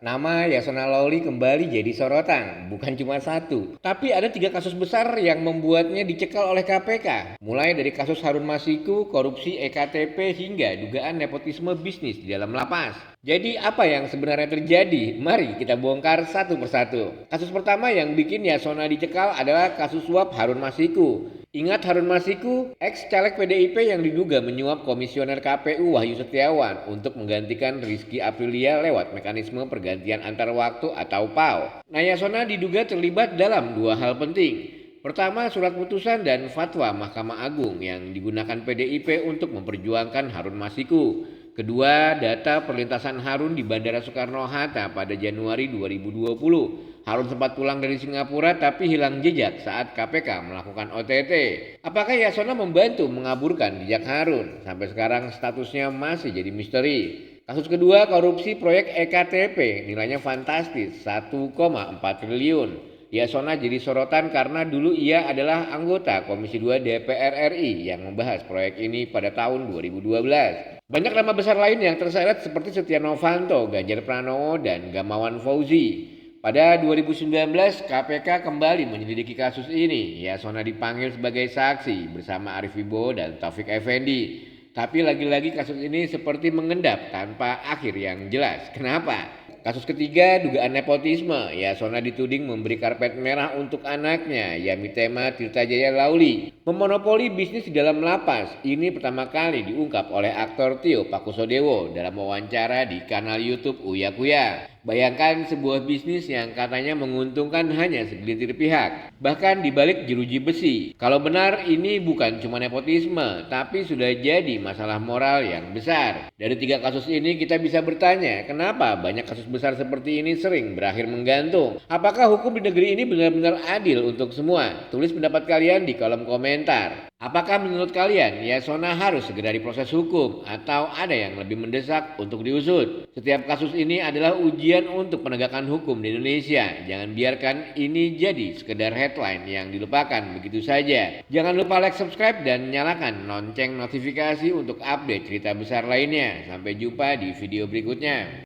Nama Yasona Lawli kembali jadi sorotan, bukan cuma satu. Tapi ada 3 kasus besar yang membuatnya dicekal oleh KPK. Mulai dari kasus Harun Masiku, korupsi EKTP, hingga dugaan nepotisme bisnis di dalam lapas. Jadi apa yang sebenarnya terjadi? Mari kita bongkar satu persatu. Kasus pertama yang bikin Yasona dicekal adalah kasus suap Harun Masiku. Ingat Harun Masiku, ex-caleg PDIP yang diduga menyuap komisioner KPU Wahyu Setiawan untuk menggantikan Rizky Aprilia lewat mekanisme pergantian antar waktu atau PAW. Nah, Yasona diduga terlibat dalam 2 hal penting. Pertama, surat putusan dan fatwa Mahkamah Agung yang digunakan PDIP untuk memperjuangkan Harun Masiku. Kedua, data perlintasan Harun di Bandara Soekarno-Hatta pada Januari 2020. Harun sempat pulang dari Singapura tapi hilang jejak saat KPK melakukan OTT. Apakah Yasona membantu mengaburkan jejak Harun? Sampai sekarang statusnya masih jadi misteri. Kasus kedua, korupsi proyek EKTP, nilainya fantastis, 1,4 triliun. Yasona jadi sorotan karena dulu ia adalah anggota Komisi 2 DPR RI yang membahas proyek ini pada tahun 2012. Banyak nama besar lain yang terseret seperti Setia Novanto, Ganjar Pranowo, dan Gamawan Fauzi. Pada 2019, KPK kembali menyelidiki kasus ini. Yasona dipanggil sebagai saksi bersama Arief Wibowo dan Taufik Effendi. Tapi lagi-lagi kasus ini seperti mengendap tanpa akhir yang jelas. Kenapa? Kasus ketiga, dugaan nepotisme. Yasona dituding memberi karpet merah untuk anaknya, Yamitema Tirtajaya Lawli, memonopoli bisnis di dalam lapas. Ini pertama kali diungkap oleh aktor Tio Pakusadewo dalam wawancara di kanal YouTube Uya Kuya. Bayangkan sebuah bisnis yang katanya menguntungkan hanya segelintir pihak, bahkan dibalik jeruji besi. Kalau benar ini bukan cuma nepotisme, tapi sudah jadi masalah moral yang besar. Dari 3 kasus ini kita bisa bertanya, kenapa banyak kasus besar seperti ini sering berakhir menggantung? Apakah hukum di negeri ini benar-benar adil untuk semua? Tulis pendapat kalian di kolom komentar. Apakah menurut kalian Yasona harus segera diproses hukum atau ada yang lebih mendesak untuk diusut? Setiap kasus ini adalah ujian untuk penegakan hukum di Indonesia. Jangan biarkan ini jadi sekedar headline yang dilupakan begitu saja. Jangan lupa like, subscribe, dan nyalakan lonceng notifikasi untuk update cerita besar lainnya. Sampai jumpa di video berikutnya.